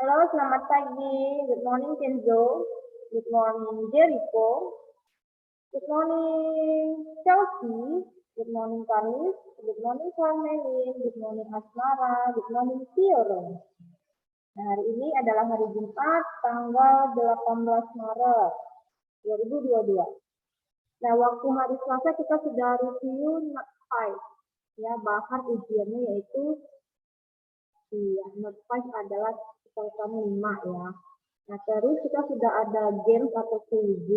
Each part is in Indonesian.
Halo, selamat pagi. Good morning, Kenzo. Good morning, Jericho. Good morning, Chelsea. Good morning, Kamis. Good morning, Carmelin. Good morning, Asmara. Good morning, Theodore. Nah, hari ini adalah hari Jumat, tanggal 18 Maret 2022. Nah, waktu hari Selasa kita sudah review Not 5. Ya, bahan ujiannya yaitu Not 5 adalah urutan 5 ya. Nah, terus kita sudah ada games atau quiz.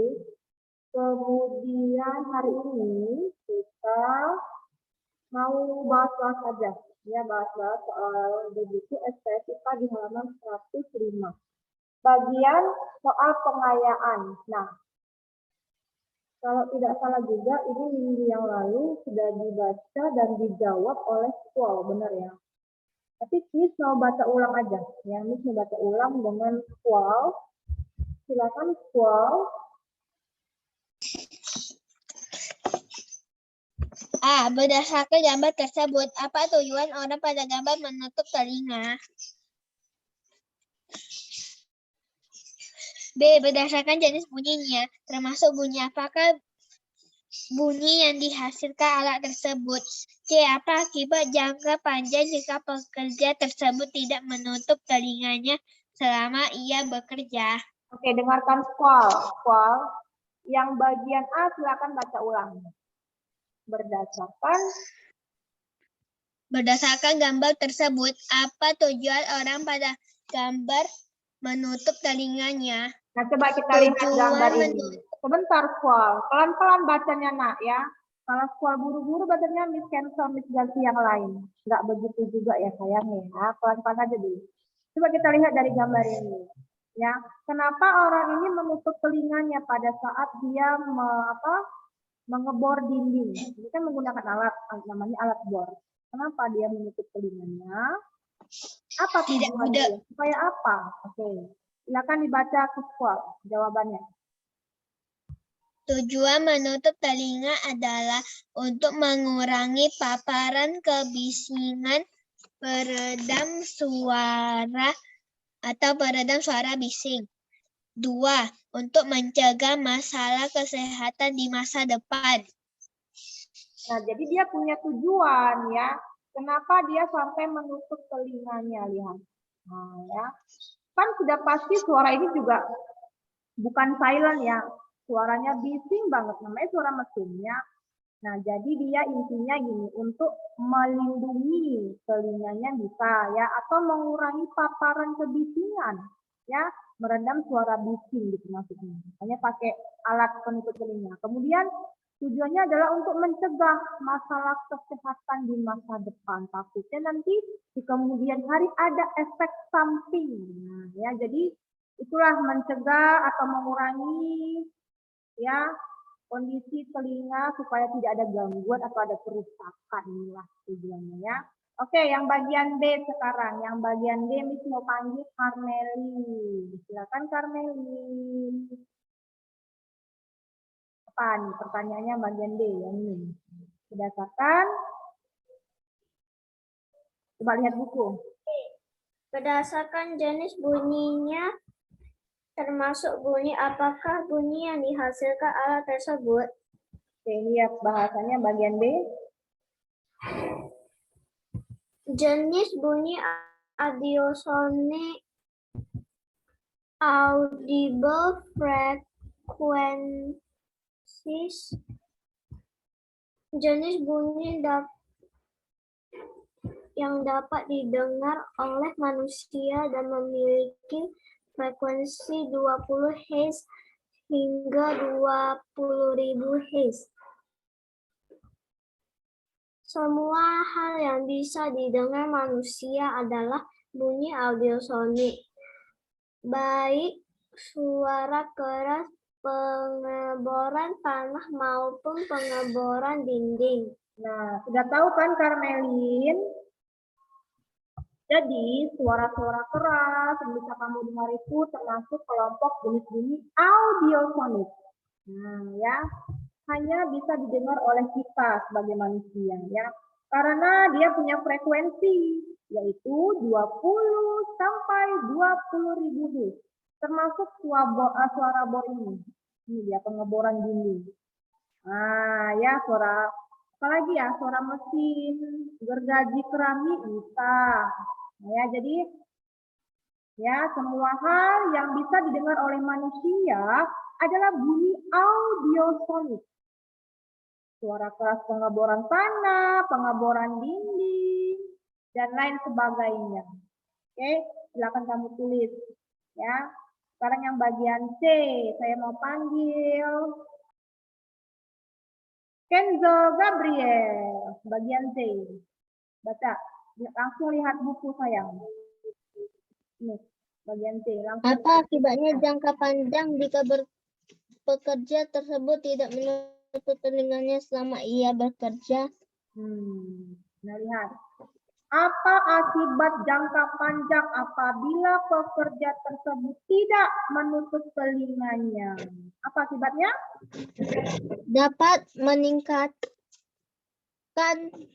Kemudian hari ini kita mau bahas-bahas aja. Ya, bahas-bahas soal di buku SPSIPA di halaman 105. Bagian soal pengayaan. Nah, kalau tidak salah juga, ini minggu yang lalu sudah dibaca dan dijawab oleh Squall, benar ya? Tapi Miss mau baca ulang aja. Ya, Miss mau baca ulang dengan Squall. Silakan Squall. A. Berdasarkan gambar tersebut, apa tujuan orang pada gambar menutup telinga? B. Berdasarkan jenis bunyinya, termasuk bunyi apakah bunyi yang dihasilkan alat tersebut? C. Apa akibat jangka panjang jika pekerja tersebut tidak menutup telinganya selama ia bekerja? Oke, dengarkan Squall. Squall. Yang bagian A silakan baca ulang. Berdasarkan gambar tersebut, apa tujuan orang pada gambar menutup telinganya? Nah, coba kita lihat gambar ini. Sebentar, Squall. Pelan-pelan bacanya, nak, ya. Kalau Squall buru-buru bacanya Miss cancel, Miss ganti yang lain. Nggak begitu juga ya, sayangnya. Ya. Pelan-pelan aja dulu. Coba kita lihat dari gambar ini. Ya, kenapa orang ini menutup telinganya pada saat dia mengebor dinding? Ini kan menggunakan alat, namanya alat bor. Kenapa dia menutup telinganya? Apa tujuannya? Supaya apa? Oke. Silakan dibaca ke Squall jawabannya. Tujuan menutup telinga adalah untuk mengurangi paparan kebisingan, peredam suara atau peredam suara bising. 2. Untuk mencegah masalah kesehatan di masa depan. Nah, jadi dia punya tujuan ya. Kenapa dia sampai menutup telinganya, lihat. Nah, ya. Kan sudah pasti suara ini juga bukan silent ya. Suaranya bising banget, namanya suara mesinnya. Nah, jadi dia intinya gini, untuk melindungi telinganya bisa ya, atau mengurangi paparan kebisingan ya, meredam suara bising gitu maksudnya. Makanya pakai alat penutup telinga. Kemudian tujuannya adalah untuk mencegah masalah kesehatan di masa depan. Takutnya nanti di kemudian hari ada efek samping. Nah, ya, jadi itulah mencegah atau mengurangi ya kondisi telinga supaya tidak ada gangguan atau ada kerusakan, inilah tujuannya ya. Oke, yang bagian B sekarang. Yang bagian D Miss mau panggil Carmelin. Silakan Carmelin. Apa nih pertanyaannya bagian D yang ini? Berdasarkan, coba lihat buku. Berdasarkan jenis bunyinya, termasuk bunyi apakah bunyi yang dihasilkan alat tersebut? Oke, lihat bahasanya bagian B. Jenis bunyi audiosonic, audible frequencies. Jenis bunyi yang dapat didengar oleh manusia dan memiliki frekuensi 20 Hz hingga 20.000 Hz. Semua hal yang bisa didengar manusia adalah bunyi audiosonik, baik suara keras, pengeboran tanah maupun pengeboran dinding. Nah, sudah tahu kan Carmelin? Jadi, suara-suara keras yang bisa kamu dengar itu termasuk kelompok jenis bunyi audiosonik. Nah, ya, hanya bisa didengar oleh kita sebagai manusia, ya. Karena dia punya frekuensi, yaitu 20 sampai 20.000 dus, termasuk suara bor ini. Ini dia pengeboran dinding. Nah, ya suara apalagi ya, suara mesin, gergaji keramik bisa. Nah, ya, jadi ya semua hal yang bisa didengar oleh manusia adalah bunyi audiosonik. Suara keras pengeboran tanah, pengeboran dinding, dan lain sebagainya. Oke, silakan kamu tulis ya. Sekarang yang bagian C, saya mau panggil Kenzo Gabriel, bagian C. Baca, langsung lihat buku sayang. Ini, bagian C. Langsung. Apa akibatnya jangka panjang jika pekerja tersebut tidak menutup telinganya selama ia bekerja? Nah, lihat. Apa akibat jangka panjang apabila pekerja tersebut tidak menutup telinganya? Apa akibatnya? Dapat meningkatkan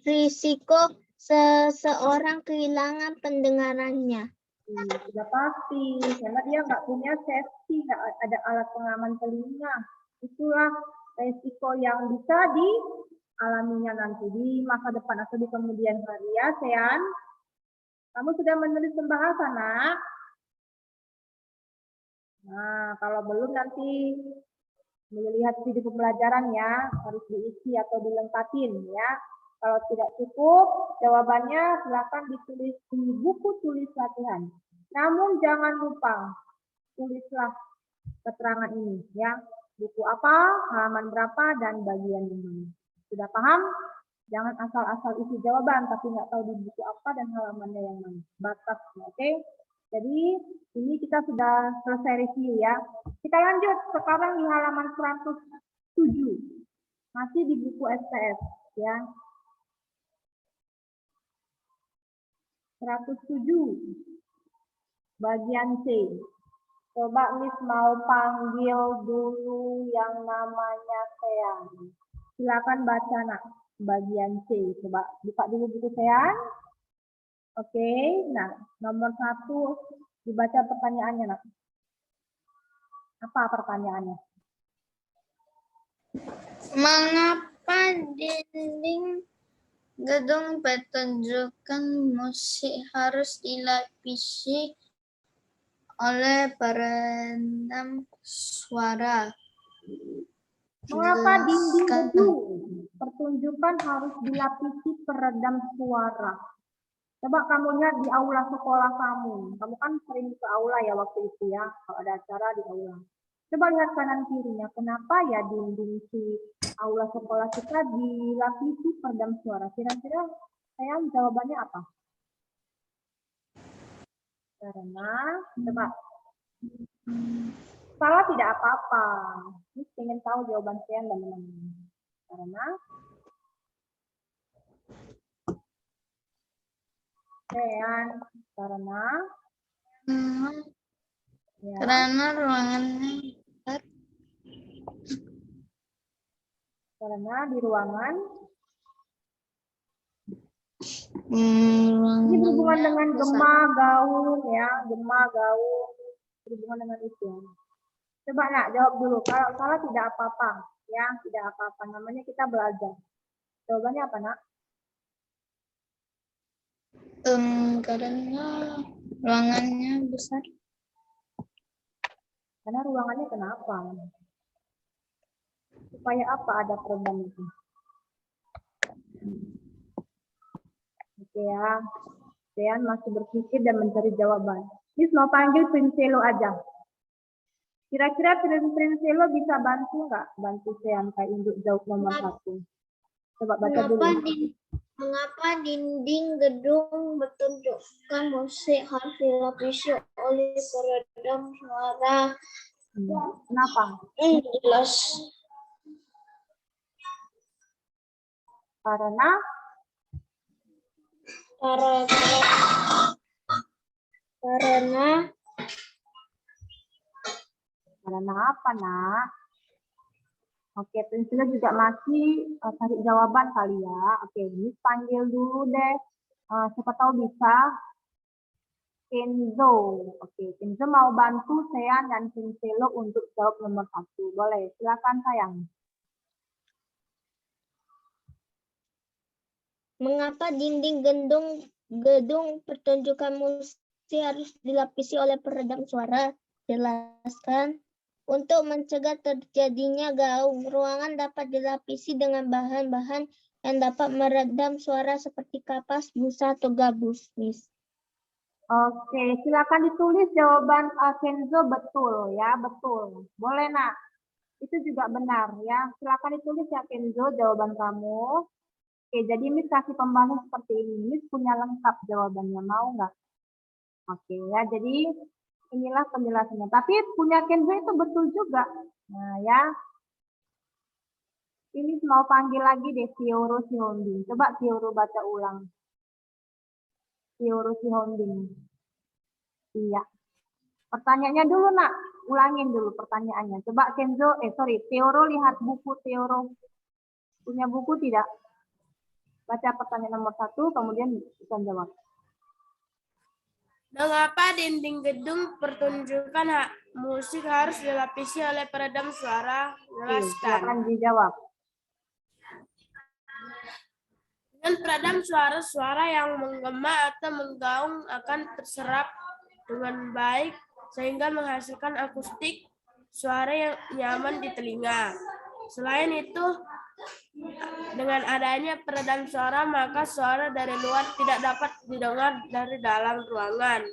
risiko seseorang kehilangan pendengarannya. Sudah pasti, karena dia nggak punya safety, nggak ada alat pengaman telinga. Itulah resiko yang bisa dialaminya nanti di masa depan atau di kemudian hari ya, Sean. Kamu sudah menulis pembahasan, nak? Nah, kalau belum nanti melihat video pembelajaran ya, harus diisi atau dilengkapin ya. Kalau tidak cukup, jawabannya silakan ditulis di buku tulis latihan. Namun jangan lupa, tulislah keterangan ini ya. Buku apa, halaman berapa, dan bagian mana. Sudah paham? Jangan asal-asal isi jawaban, tapi nggak tahu di buku apa dan halamannya yang mana. Batasnya, oke? Jadi, ini kita sudah selesai review ya. Kita lanjut sekarang di halaman 107. Masih di buku STS ya. 107 bagian C. Coba Miss mau panggil dulu yang namanya Sean. Silakan baca nak bagian C. Coba buka dulu buku Sean. Oke, nah nomor 1 dibaca pertanyaannya nak. Apa pertanyaannya? Mengapa dinding gedung pertunjukan musik harus dilapisi oleh peredam suara? Mengapa dinding gedung pertunjukan harus dilapisi peredam suara? Coba kamu lihat di aula sekolah kamu. Kamu kan sering ke aula ya waktu itu ya, kalau ada acara di aula. Coba lihat kanan kirinya, kenapa ya dinding si aula sekolah kita dilapisi peredam suara? Kira-kira saya jawabannya apa? Karena, coba. Salah tidak apa-apa. Ini ingin tahu jawaban saya dan teman-teman. Karena Karena ruangannya besar. Karena di ruangan Ruangannya ini berhubungan dengan besar. gema gaung ya, gema gaung berhubungan dengan itu. Coba nak jawab dulu. Kalau salah tidak apa-apa ya, tidak apa-apa. Namanya kita belajar. Jawabannya apa nak? Karena ruangannya besar. Karena ruangannya kenapa? Supaya apa ada peredam itu? Oke ya. Sean masih berpikir dan mencari jawaban. Miss mau panggil Prinselo aja. Kira-kira Prinselo bisa bantu nggak? Bantu Sean kayak induk jawab nomor 1. Coba baca dulu. Mengapa dinding gedung pertunjukan musik harus dilapisi oleh peredam suara? Kenapa? Jelas. Karena apa nak? Oke, Prinsilo juga masih cari jawaban kali ya. Oke, Miss panggil dulu deh. Siapa tahu bisa. Kenzo. Oke, Kenzo mau bantu Sean dan Vincelo untuk jawab nomor 1. Boleh, silakan sayang. Mengapa dinding gedung pertunjukan musik harus dilapisi oleh peredam suara? Jelaskan. Untuk mencegah terjadinya gaung, ruangan dapat dilapisi dengan bahan-bahan yang dapat meredam suara seperti kapas, busa, atau gabus, Miss. Oke, silakan ditulis jawaban Kenzo betul ya, betul. Boleh nak, itu juga benar ya. Silakan ditulis ya Kenzo jawaban kamu. Oke, jadi Miss kasih pembahasan seperti ini. Miss punya lengkap jawabannya, mau nggak? Oke ya, jadi inilah penjelasannya. Tapi punya Kenzo itu betul juga. Nah ya, ini mau panggil lagi deh Fioro Sihonding. Coba Fioro baca ulang. Fioro Sihonding. Iya. Pertanyaannya dulu nak, ulangin dulu pertanyaannya. Coba Kenzo, Fioro lihat buku Fioro. Punya buku tidak? Baca pertanyaan nomor 1, kemudian bisa jawab. Mengapa dinding gedung pertunjukan musik harus dilapisi oleh peredam suara? Oke, Jelaskan. silakan dijawab. Dengan peredam suara yang menggema atau menggaung akan terserap dengan baik sehingga menghasilkan akustik suara yang nyaman di telinga. Selain itu, dengan adanya peredam suara, maka suara dari luar tidak dapat didengar dari dalam ruangan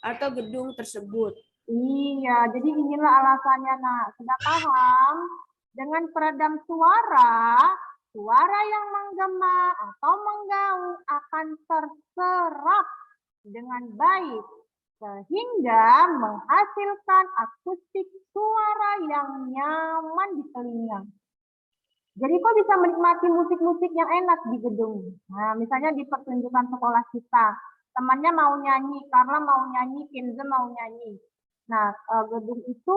atau gedung tersebut. Iya, jadi inilah alasannya nak. Sudah paham? Dengan peredam suara, suara yang menggema atau menggaung akan terserap dengan baik sehingga menghasilkan akustik suara yang nyaman di telinga. Jadi kok bisa menikmati musik-musik yang enak di gedung. Nah, misalnya di pertunjukan sekolah kita, temannya mau nyanyi, Carla mau nyanyi, Kenzo mau nyanyi. Nah, gedung itu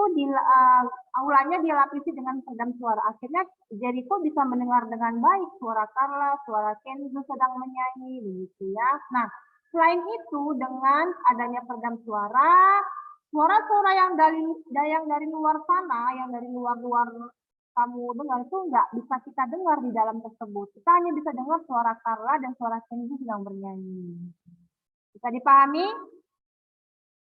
aulanya dilapisi dengan peredam suara. Akhirnya Jericho bisa mendengar dengan baik suara Carla, suara Kenzo sedang menyanyi, begitu ya. Nah, selain itu dengan adanya peredam suara-suara yang dari luar sana, yang dari luar kamu dengar itu nggak bisa kita dengar di dalam tersebut. Kita hanya bisa dengar suara Carla dan suara Kenzo sedang bernyanyi. Bisa dipahami?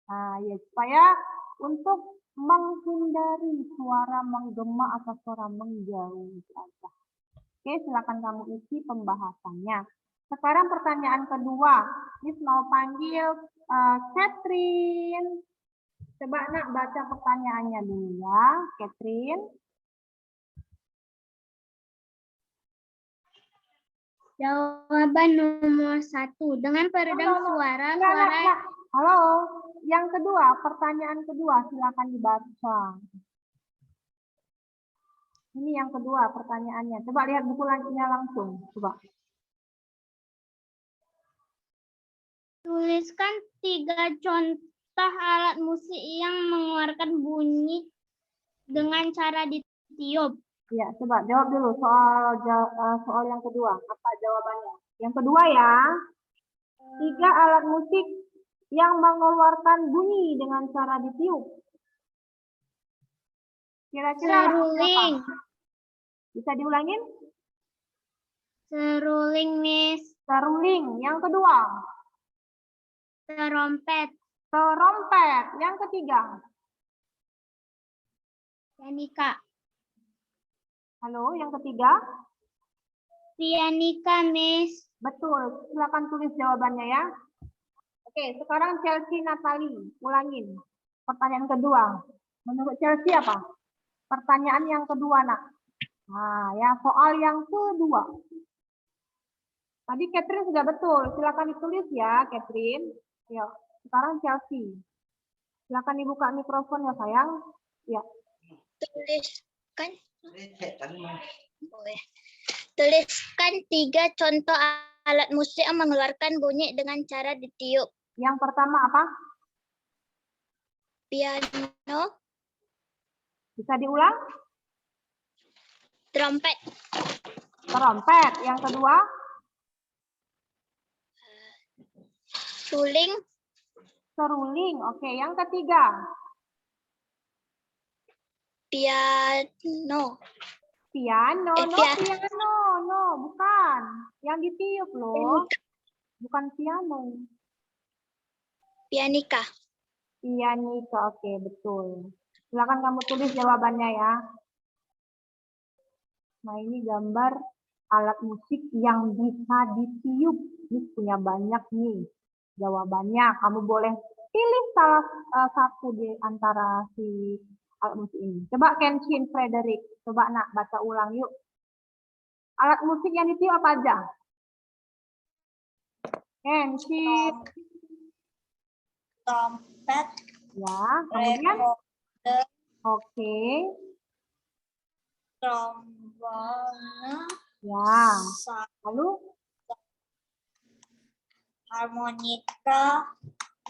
Nah, ya supaya untuk menghindari suara menggema atau suara menggaung saja. Oke, silakan kamu isi pembahasannya. Sekarang pertanyaan kedua. Miss mau panggil Catherine. Coba nak baca pertanyaannya dulu ya, Catherine. Jawaban nomor 1. Dengan peredam suara, Halo, yang kedua, pertanyaan kedua, silakan dibaca. Ini yang kedua pertanyaannya. Coba lihat buku lainnya langsung. Coba. Tuliskan 3 contoh alat musik yang mengeluarkan bunyi dengan cara ditiup. Ya, coba jawab dulu soal yang kedua. Apa jawabannya? Yang kedua ya, 3 alat musik yang mengeluarkan bunyi dengan cara ditiup. Kira-kira Seruling. bisa diulangin? Seruling, Miss. Seruling. Yang kedua, Terompet. terompet. Yang ketiga, Pianika. halo, yang ketiga? Pianika, Miss. Betul. Silakan tulis jawabannya ya. Oke, sekarang Chelsea Natali, ulangin. Pertanyaan kedua. Menurut Chelsea apa? Pertanyaan yang kedua, nak. Nah, ya soal yang kedua. Tadi Catherine sudah betul. Silakan ditulis ya, Catherine. Yuk, sekarang Chelsea. Silakan dibuka mikrofon ya, sayang. Ya. Tuliskan. Tuliskan 3 contoh alat musik yang mengeluarkan bunyi dengan cara ditiup. Yang pertama apa? Piano, Bisa diulang? trompet, Terompet. Yang kedua? suling, Seruling. Oke, yang ketiga. Piano. Piano. No, piano. No, bukan. Yang ditiup loh. Bukan piano. Pianika. Pianika. Oke, betul. Silakan kamu tulis jawabannya ya. Nah, ini gambar alat musik yang bisa ditiup. Ini punya banyak nih jawabannya. Kamu boleh pilih salah satu di antara si alat musik ini. Coba Kenshin Frederick. Coba nak baca ulang yuk. Alat musik yang ditiup apa aja? Kenshin. Trompet, Ya, kemudian. Oke. trombone, Ya. Lalu? harmonika,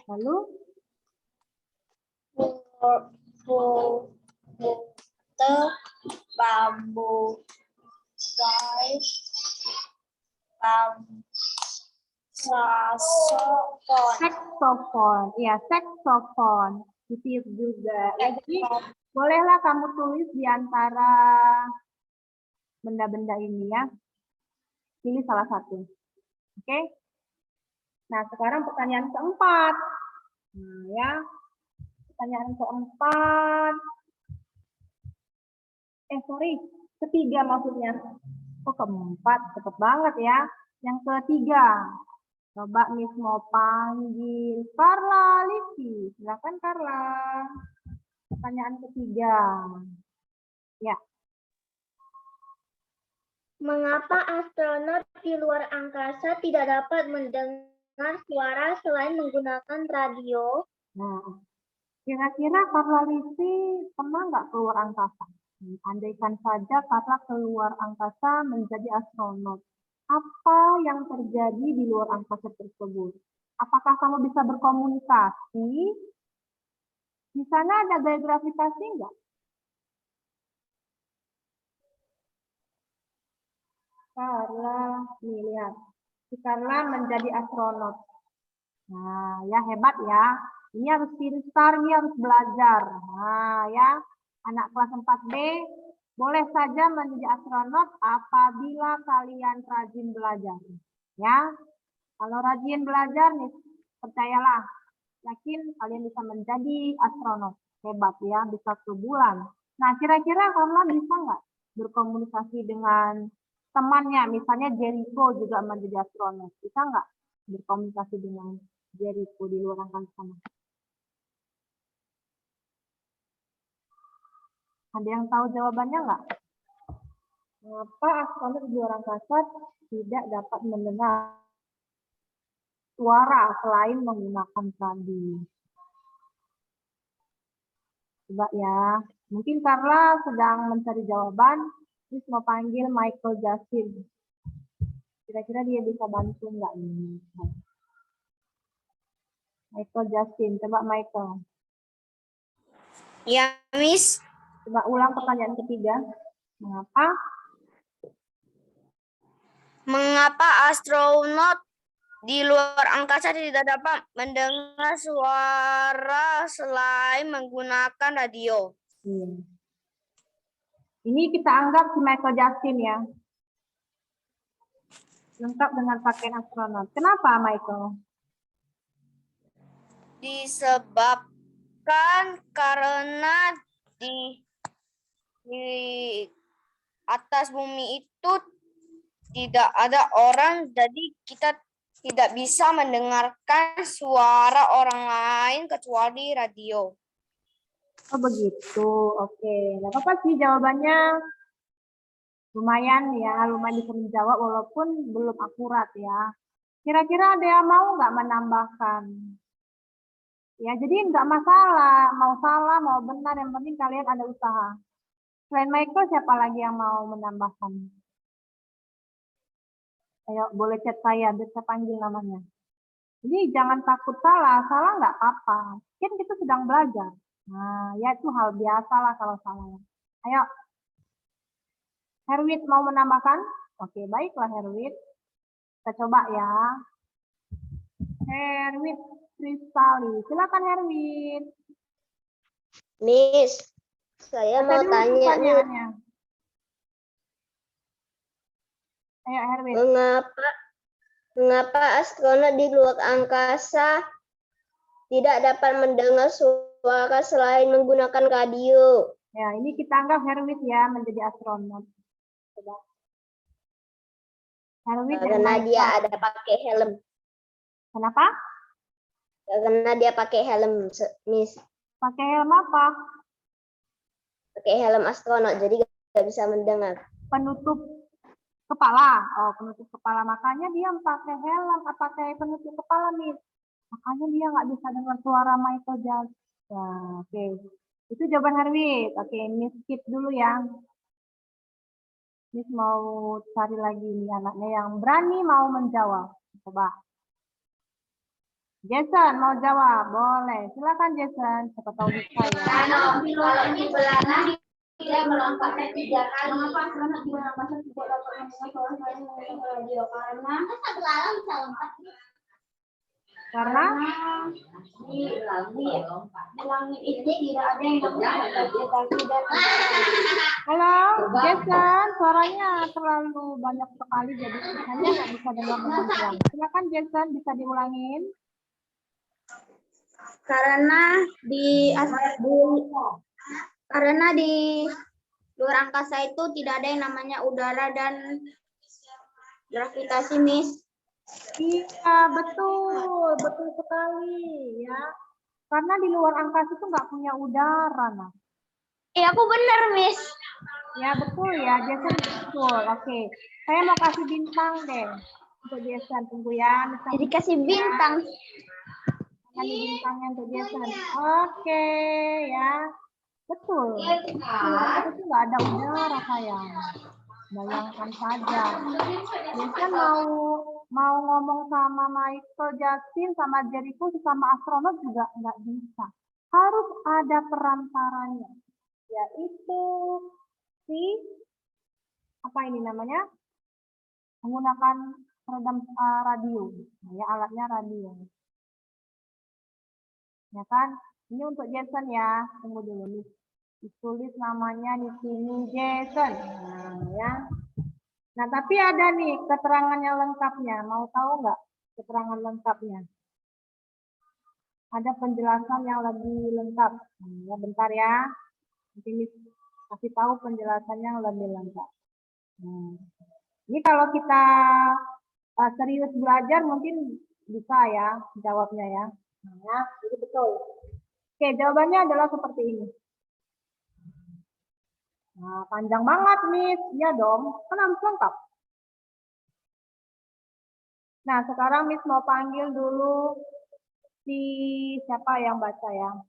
Lalu? flute, bambu, guys, saxophone. Saxophone. Iya, saxophone. Ditiup juga. Ya, jadi bolehlah kamu tulis di antara benda-benda ini ya. Pilih salah satu. Oke? Nah, sekarang pertanyaan keempat. Nah, ya. Pertanyaan keempat. Ketiga maksudnya. Oh, keempat. Cepet banget ya. Yang ketiga. Coba Miss mau panggil Carla Livi. Silakan Carla. Pertanyaan ketiga. Ya. Mengapa astronot di luar angkasa tidak dapat mendengar suara selain menggunakan radio? Nah, kira-kira Carla Livi pernah nggak keluar angkasa? Andaikan saja Carla keluar angkasa menjadi astronot. Apa yang terjadi di luar angkasa tersebut? Apakah kamu bisa berkomunikasi? Di sana ada gaya gravitasi nggak? Carla, nih lihat. Si Carla menjadi astronot. Nah, ya hebat ya. Ini harus pintar, ini harus belajar. Nah, ya. Anak kelas 4B boleh saja menjadi astronot apabila kalian rajin belajar. Ya. Kalau rajin belajar nih, percayalah, yakin kalian bisa menjadi astronot. Hebat ya, bisa ke bulan. Nah, kira-kira Carla bisa nggak berkomunikasi dengan temannya? Misalnya Jericho juga menjadi astronot. Bisa nggak berkomunikasi dengan Jericho di luar angkasa sana? Ada yang tahu jawabannya nggak? Mengapa astronot di luar angkasa tidak dapat mendengar suara selain menggunakan radio? Coba ya. Mungkin Carla sedang mencari jawaban, terus mau panggil Michael Justin. Kira-kira dia bisa bantu nggak ini? Michael Justin, coba Michael. Ya, Miss. Coba ulang pertanyaan ketiga. Mengapa? Mengapa astronot di luar angkasa tidak dapat mendengar suara selain menggunakan radio? Ini kita anggap si Michael Justin ya. Lengkap dengan pakaian astronot. Kenapa Michael? Disebabkan karena di atas bumi itu tidak ada orang, jadi kita tidak bisa mendengarkan suara orang lain kecuali radio. Oh begitu, oke. Nggak apa-apa sih jawabannya. Lumayan ya, lumayan bisa menjawab walaupun belum akurat ya. Kira-kira ada yang mau nggak menambahkan? Ya, jadi nggak masalah, mau salah, mau benar, yang penting kalian ada usaha. Selain Michael, siapa lagi yang mau menambahkan? Ayo, boleh chat saya, biar saya panggil namanya. Jadi jangan takut salah nggak apa-apa. Kan kita sedang belajar. Nah, ya itu hal biasa lah kalau salah. Ayo, Herwit mau menambahkan? Oke, baiklah Herwit. Kita coba ya. Herwit, Kristali. Silakan Herwin. Miss, saya mau Tadi tanya nih, pertanyaannya. Ayo Herwin. mengapa astronot di luar angkasa tidak dapat mendengar suara selain menggunakan radio? Ya, ini kita anggap Herwin ya menjadi astronot. Coba. Herwin dan Karena dia Michael. ada pakai helm. Kenapa? Karena dia pakai helm, Miss. Pakai helm apa? Pakai helm astronot, jadi nggak bisa mendengar. Penutup kepala. Oh, penutup kepala. Makanya dia pakai helm, pakai penutup kepala nih. Makanya dia nggak bisa dengar suara Michael Jackson. Nah, oke. Itu jawaban Herwin. Oke, ini skip dulu ya. Miss mau cari lagi nih anaknya yang berani mau menjawab. Coba. Jason mau jawab, boleh. Silakan Jason. Siapa tahu bisa ya. Kalau di belakang tidak melompatkan 3 kali. Mengapa astronot di luar angkasa tidak dapat mendengar suara selain menggunakan radio? Karena satu alam bisa lompat. Karena Di langit itu tidak ada yang dapat tidak. halo, Jason, suaranya terlalu banyak sekali jadi hanya nggak bisa dengar dengan jelas. Silakan Jason, bisa diulangin. Karena di luar angkasa itu tidak ada yang namanya udara dan gravitasi, Miss. Iya, betul, betul sekali ya. Karena di luar angkasa itu nggak punya udara, nah. Aku benar, Miss. Ya betul ya, Jason betul. Oke, saya mau kasih bintang deh untuk Jason. Tunggu ya. Jadi kasih bintang. Kasih bintangnya untuk Jason. Oke ya, betul. Itu nggak ada udara sayang. Bayangkan saja. Jason mau ngomong sama Michael Jackson, sama Jericho, sama astronot juga nggak bisa. Harus ada perantaranya, yaitu si apa ini namanya, menggunakan peredam radio, ya alatnya radio, ya kan? Ini untuk Jason ya, tunggu dulu nih, ditulis namanya di sini Jason, nah ya. Nah tapi ada nih keterangannya lengkapnya, mau tahu nggak keterangan lengkapnya? Ada penjelasan yang lebih lengkap, ya bentar ya, nanti kasih tahu penjelasannya yang lebih lengkap. Ini kalau kita serius belajar mungkin bisa ya jawabnya ya. Nah, jadi betul. Oke, jawabannya adalah seperti ini. Nah, panjang banget, Miss. Iya dong, kan harus lengkap. Nah, sekarang Miss mau panggil dulu si siapa yang baca ya.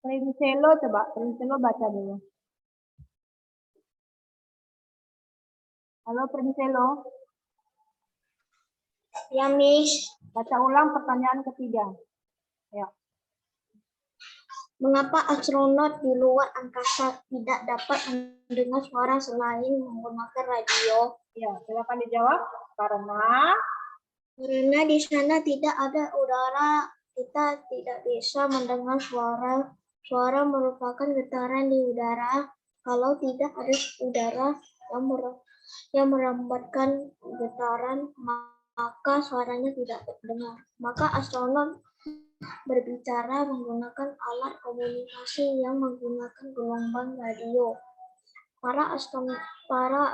Prinselo, coba Prinselo baca dulu. Halo Prinselo. Ya, Miss. Baca ulang pertanyaan ketiga. Ya. Mengapa astronot di luar angkasa tidak dapat mendengar suara selain menggunakan radio? Ya, silakan dijawab. Karena di sana tidak ada udara, kita tidak bisa mendengar suara. Suara merupakan getaran di udara. Kalau tidak ada udara yang merambatkan getaran, maka suaranya tidak terdengar. Maka astronot berbicara menggunakan alat komunikasi yang menggunakan gelombang radio. Para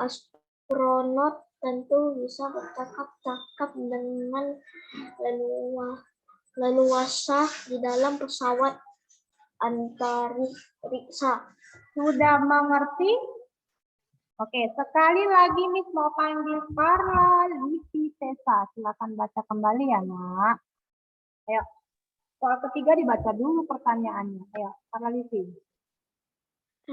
astronot tentu bisa bercakap-cakap dengan leluasa di dalam pesawat antariksa. sudah mengerti? Oke, sekali lagi Miss mau panggil Carla Livitesa. Silakan baca kembali ya, Nak. Ayo. Soal ketiga dibaca dulu pertanyaannya. Ayo, Carla Livi.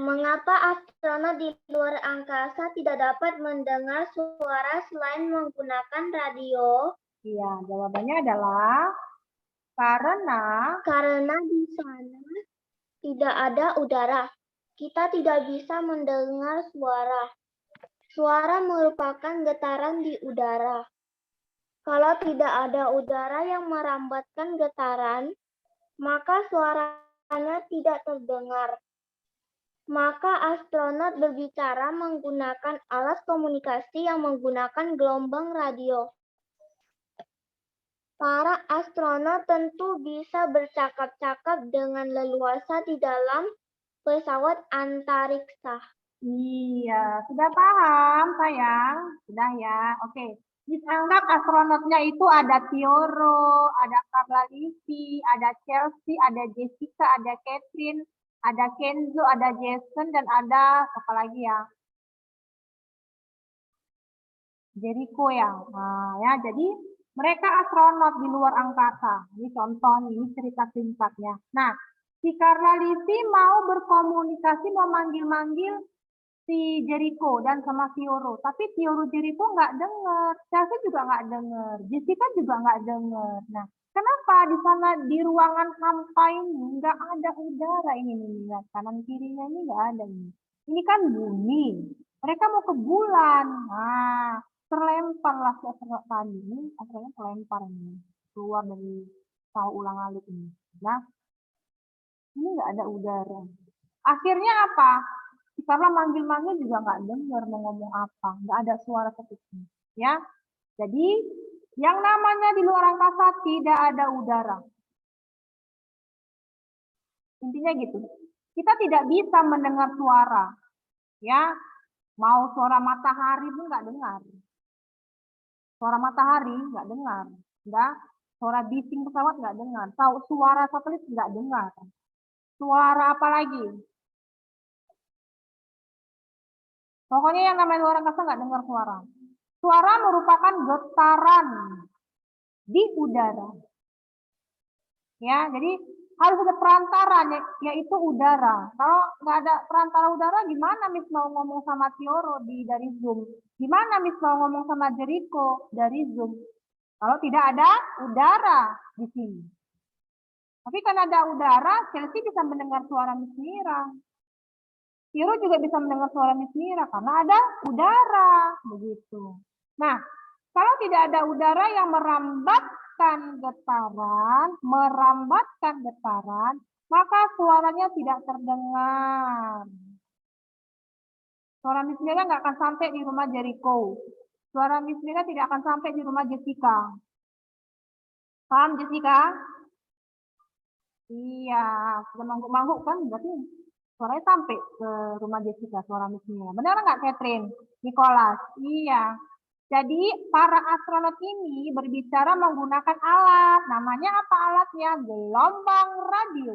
Mengapa astronot di luar angkasa tidak dapat mendengar suara selain menggunakan radio? Iya, jawabannya adalah karena di sana tidak ada udara. Kita tidak bisa mendengar suara. Suara merupakan getaran di udara. Kalau tidak ada udara yang merambatkan getaran, maka suaranya tidak terdengar. Maka astronot berbicara menggunakan alat komunikasi yang menggunakan gelombang radio. Para astronot tentu bisa bercakap-cakap dengan leluasa di dalam pesawat antariksa. Iya, sudah paham sayang? Sudah ya, oke. Dianggap astronotnya itu ada Tioro, ada Carla Lisi, ada Chelsea, ada Jessica, ada Catherine, ada Kenzo, ada Jason, dan ada apa lagi ya? Jericho ya. Nah, ya, jadi mereka astronot di luar angkasa. Ini contoh, ini cerita singkatnya. Nah, si Carla Lisi mau berkomunikasi, mau manggil-manggil si Jericho dan sama Tioro. Tapi Tioro Jericho nggak dengar. Chelsea juga nggak dengar. Jessica juga nggak dengar. Nah, kenapa di sana di ruangan hampa ini nggak ada udara ini nih, lihat kanan kirinya ini nggak ada ini. Ini kan bumi. Mereka mau ke bulan. Nah, terlemparlah si astronot tadi. Ini astronot terlempar ini keluar dari tahu ulang alik ini. Nah, ini nggak ada udara. Akhirnya apa? Karena manggil-manggil juga nggak dengar mau ngomong apa, nggak ada suara sedikit, ya. Jadi yang namanya di luar angkasa tidak ada udara. Intinya gitu. Kita tidak bisa mendengar suara, ya. Mau suara matahari pun nggak dengar. Suara matahari nggak dengar, nggak. Suara bising pesawat nggak dengar. Suara satelit nggak dengar. Suara apa lagi? Pokoknya yang namanya luar angkasa nggak dengar suara. Suara merupakan getaran di udara. Ya, jadi harus ada perantara, yaitu udara. Kalau nggak ada perantara udara, gimana Miss mau ngomong sama Tioro dari Zoom? Gimana Miss mau ngomong sama Jericho dari Zoom? Kalau tidak ada udara di sini. Tapi karena ada udara, Chelsea bisa mendengar suara Miss Mira. Tioro juga bisa mendengar suara Miss Mira karena ada udara, begitu. Nah, kalau tidak ada udara yang merambatkan getaran, maka suaranya tidak terdengar. Suara Miss Mira nggak akan sampai di rumah Jericho. Suara Miss Mira tidak akan sampai di rumah Jessica. Paham Jessica? Iya, sudah mangguk-mangguk kan berarti suaranya sampai ke rumah Jessica, suara Miss Mira. Benar nggak Catherine? Nicholas? Iya. Jadi para astronot ini berbicara menggunakan alat. Namanya apa alatnya? Gelombang radio.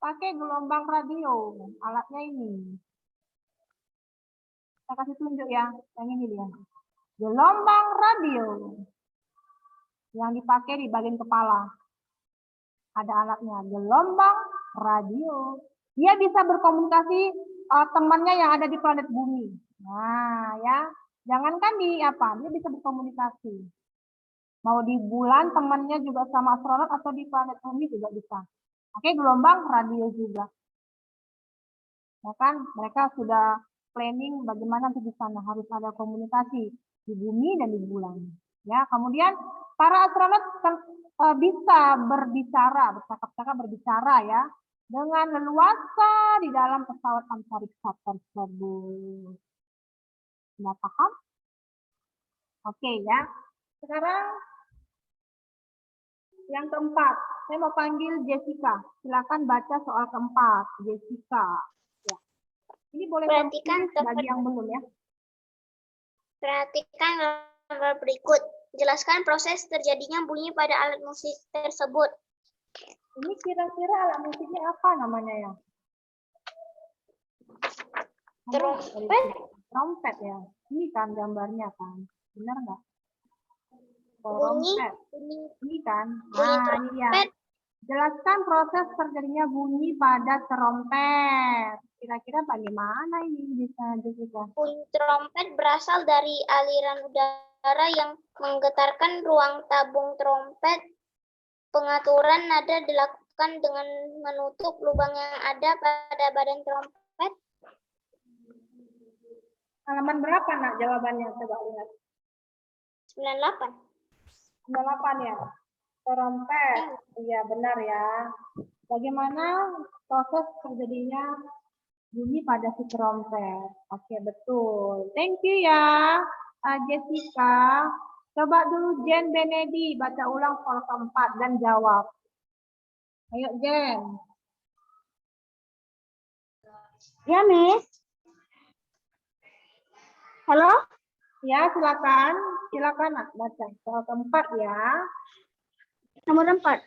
Pakai gelombang radio. Alatnya ini. Saya kasih tunjuk ya. Yang ini dia. Gelombang radio. Yang dipakai di bagian kepala. Ada alatnya. Gelombang radio. Dia bisa berkomunikasi temannya yang ada di planet bumi. Nah, ya. Jangankan dia bisa berkomunikasi. Mau di bulan temannya juga sama astronot atau di planet bumi juga bisa. Oke, gelombang radio juga. Ya kan, mereka sudah planning bagaimana untuk di sana harus ada komunikasi di bumi dan di bulan. Ya, kemudian para astronot bisa berbicara, bercakap-cakap berbicara ya dengan leluasa di dalam pesawat antariksa tersebut. Sudah paham? Oke ya. Sekarang yang keempat, saya mau panggil Jessica. Silakan baca soal keempat, Jessica. Ya. Ini boleh Perhatikan bagi yang belum ya. Perhatikan gambar berikut. Jelaskan proses terjadinya bunyi pada alat musik tersebut. Ini kira-kira alat musiknya apa namanya ya? Trompet. Trompet ya. Ini kan gambarnya kan. Benar nggak? Bunyi. Ini kan. Bunyi Nah, ini ya. trompet. Jelaskan proses terjadinya bunyi pada trompet. Kira-kira bagaimana ini bisa Jessica? Bunyi trompet berasal dari aliran udara yang menggetarkan ruang tabung trompet. Pengaturan nada dilakukan dengan menutup lubang yang ada pada badan trompet. Halaman berapa nak jawabannya? Coba lihat. 98. 98 ya. Trompet. Iya benar ya. Bagaimana proses terjadinya bunyi pada si trompet? Oke betul. Thank you ya Jessica. Coba dulu Jen Benedi baca ulang soal keempat dan jawab. Ayo Jen. Ya, Miss. Halo? Ya silakan. Silakan nak baca soal keempat ya. Nomor 4.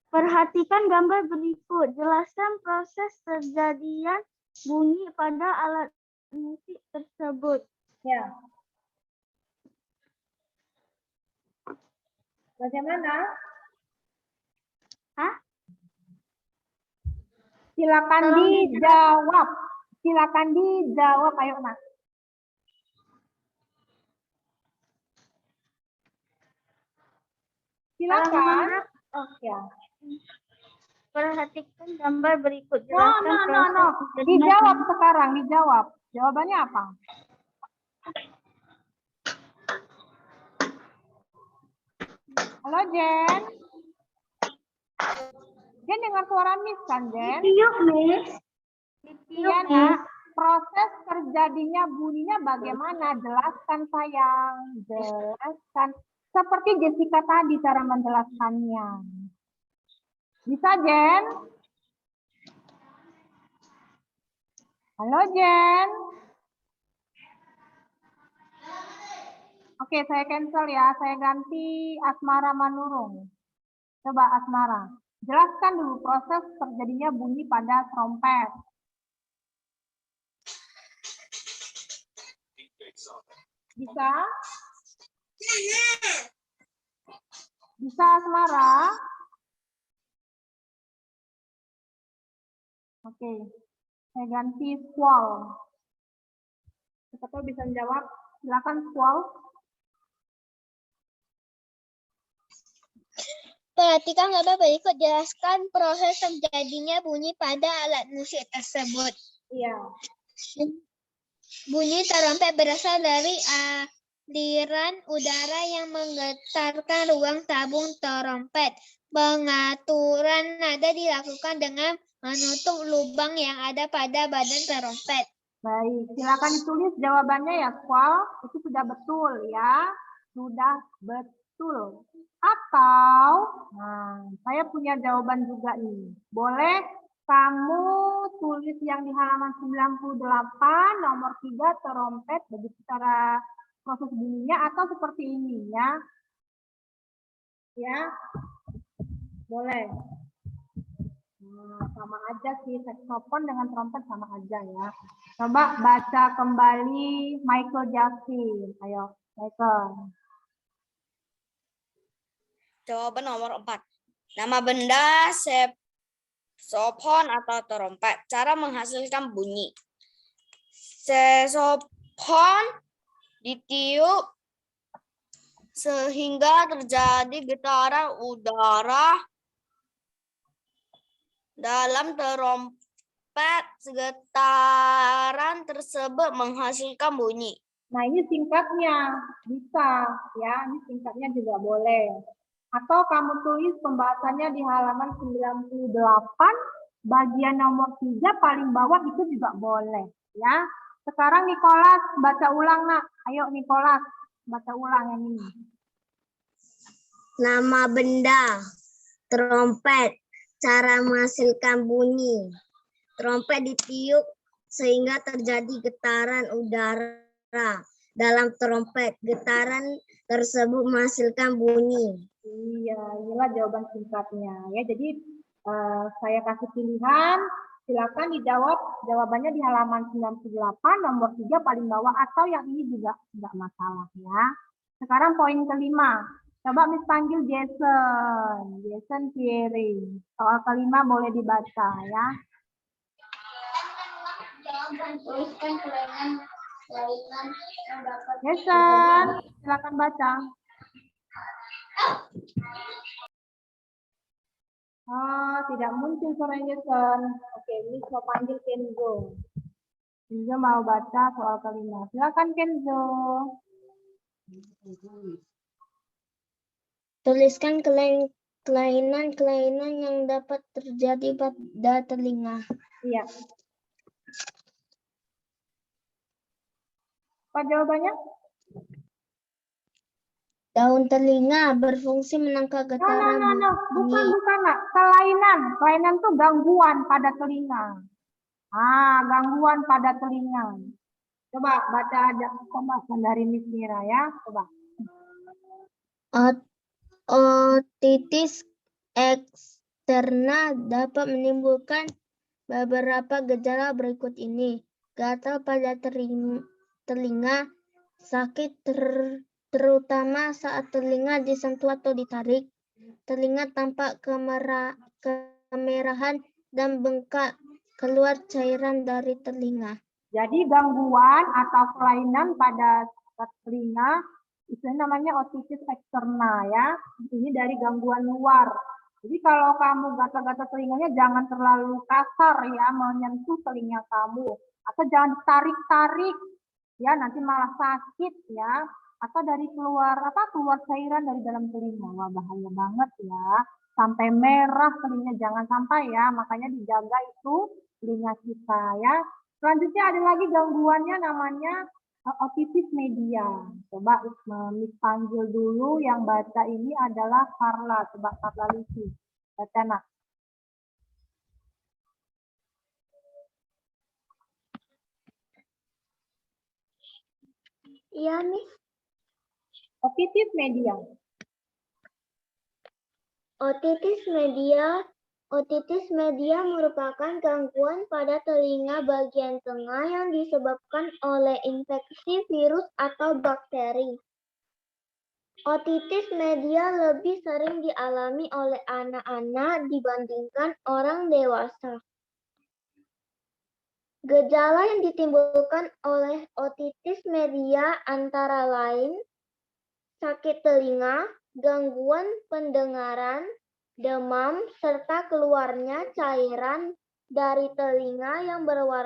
Perhatikan gambar berikut. Jelaskan proses terjadian bunyi pada alat musik tersebut. Ya. Bagaimana? Hah? Silakan Tolong dijawab. Silakan dijawab. Ayo nak. Silakan. Oh, Ya. perhatikan gambar berikut. No. Dijawab sekarang, dijawab. Jawabannya apa? Halo Jen. Jen dengar suara Miss kan Jen? Yuk, Miss. Iya nak. Proses terjadinya bunyinya bagaimana? Jelaskan sayang. Jelaskan. Seperti Jessica tadi cara menjelaskannya. Bisa Jen? Halo Jen. Oke, saya cancel ya. Saya ganti Asmara Manurung. Coba Asmara. Jelaskan dulu proses terjadinya bunyi pada trompet. Bisa? Bisa Asmara? Oke. Saya ganti squall. Siapa tahu bisa menjawab. Silakan squall. Perhatikan gambar berikut. Jelaskan proses terjadinya bunyi pada alat musik tersebut. Iya. Bunyi trompet berasal dari aliran udara yang menggetarkan ruang tabung trompet. Pengaturan nada dilakukan dengan menutup lubang yang ada pada badan trompet. Baik, silakan ditulis jawabannya ya, Squall. Itu sudah betul ya. Sudah betul. Atau, saya punya jawaban juga nih. Boleh kamu tulis yang di halaman 98, nomor 3, trompet, begitu cara proses bunyinya, atau seperti ini ya. Ya, boleh. Sama aja sih, saxophone dengan trompet sama aja ya. Coba baca kembali Michael Jackson. Ayo, Michael. Jawaban nomor 4. Nama benda, saxophone atau trompet. Cara menghasilkan bunyi. Saxophone ditiup sehingga terjadi getaran udara dalam trompet. Getaran tersebut menghasilkan bunyi. Nah, ini singkatnya. Bisa ya, ini singkatnya juga boleh. Atau kamu tulis pembahasannya di halaman 98, bagian nomor 3 paling bawah itu juga boleh ya. Sekarang Nicholas baca ulang nak. Ayo Nicholas baca ulang yang ini. Nama benda, trompet, cara menghasilkan bunyi. Trompet ditiup sehingga terjadi getaran udara dalam trompet. Getaran tersebut menghasilkan bunyi. Iya, inilah jawaban singkatnya ya. Jadi saya kasih pilihan, silakan dijawab jawabannya di halaman 98 nomor 3 paling bawah, atau yang ini juga enggak masalah ya. Sekarang poin kelima. Coba Miss panggil Jason. Jason Thierry. Soal kelima boleh dibaca ya. Jason, silakan baca. Oh, tidak muncul suara Jason. Oke, Miss mau panggil Kenzo. Kenzo mau baca soal kelima. Silakan Kenzo. Tuliskan kelainan-kelainan yang dapat terjadi pada telinga. Iya. Apa jawabannya? Daun telinga berfungsi menangkap getaran No. bunyi. Bukan nak. Kelainan. Kelainan tuh gangguan pada telinga. Gangguan pada telinga. Coba baca aja pembahasan dari Miss Mira ya. Coba. Otitis eksterna dapat menimbulkan beberapa gejala berikut ini. Gatal pada telinga, sakit terutama saat telinga disentuh atau ditarik. Telinga tampak kemerahan dan bengkak, keluar cairan dari telinga. Jadi gangguan atau kelainan pada telinga itu namanya otitis eksterna ya. Ini dari gangguan luar. Jadi kalau kamu gatal-gatal telinganya jangan terlalu kasar ya menyentuh telinga kamu. Atau jangan tarik-tarik ya nanti malah sakit ya. Atau dari keluar cairan dari dalam telinga. Wah bahaya banget ya. Sampai merah telinga jangan sampai ya. Makanya dijaga itu telinga kita ya. Selanjutnya ada lagi gangguannya namanya otitis media. Coba Miss panggil dulu yang baca ini adalah Carla. Coba Carla Lucy. Baca nak. Iya, Miss. Otitis media. Otitis media merupakan gangguan pada telinga bagian tengah yang disebabkan oleh infeksi virus atau bakteri. Otitis media lebih sering dialami oleh anak-anak dibandingkan orang dewasa. Gejala yang ditimbulkan oleh otitis media antara lain sakit telinga, gangguan pendengaran, demam, serta keluarnya cairan dari telinga yang berwarna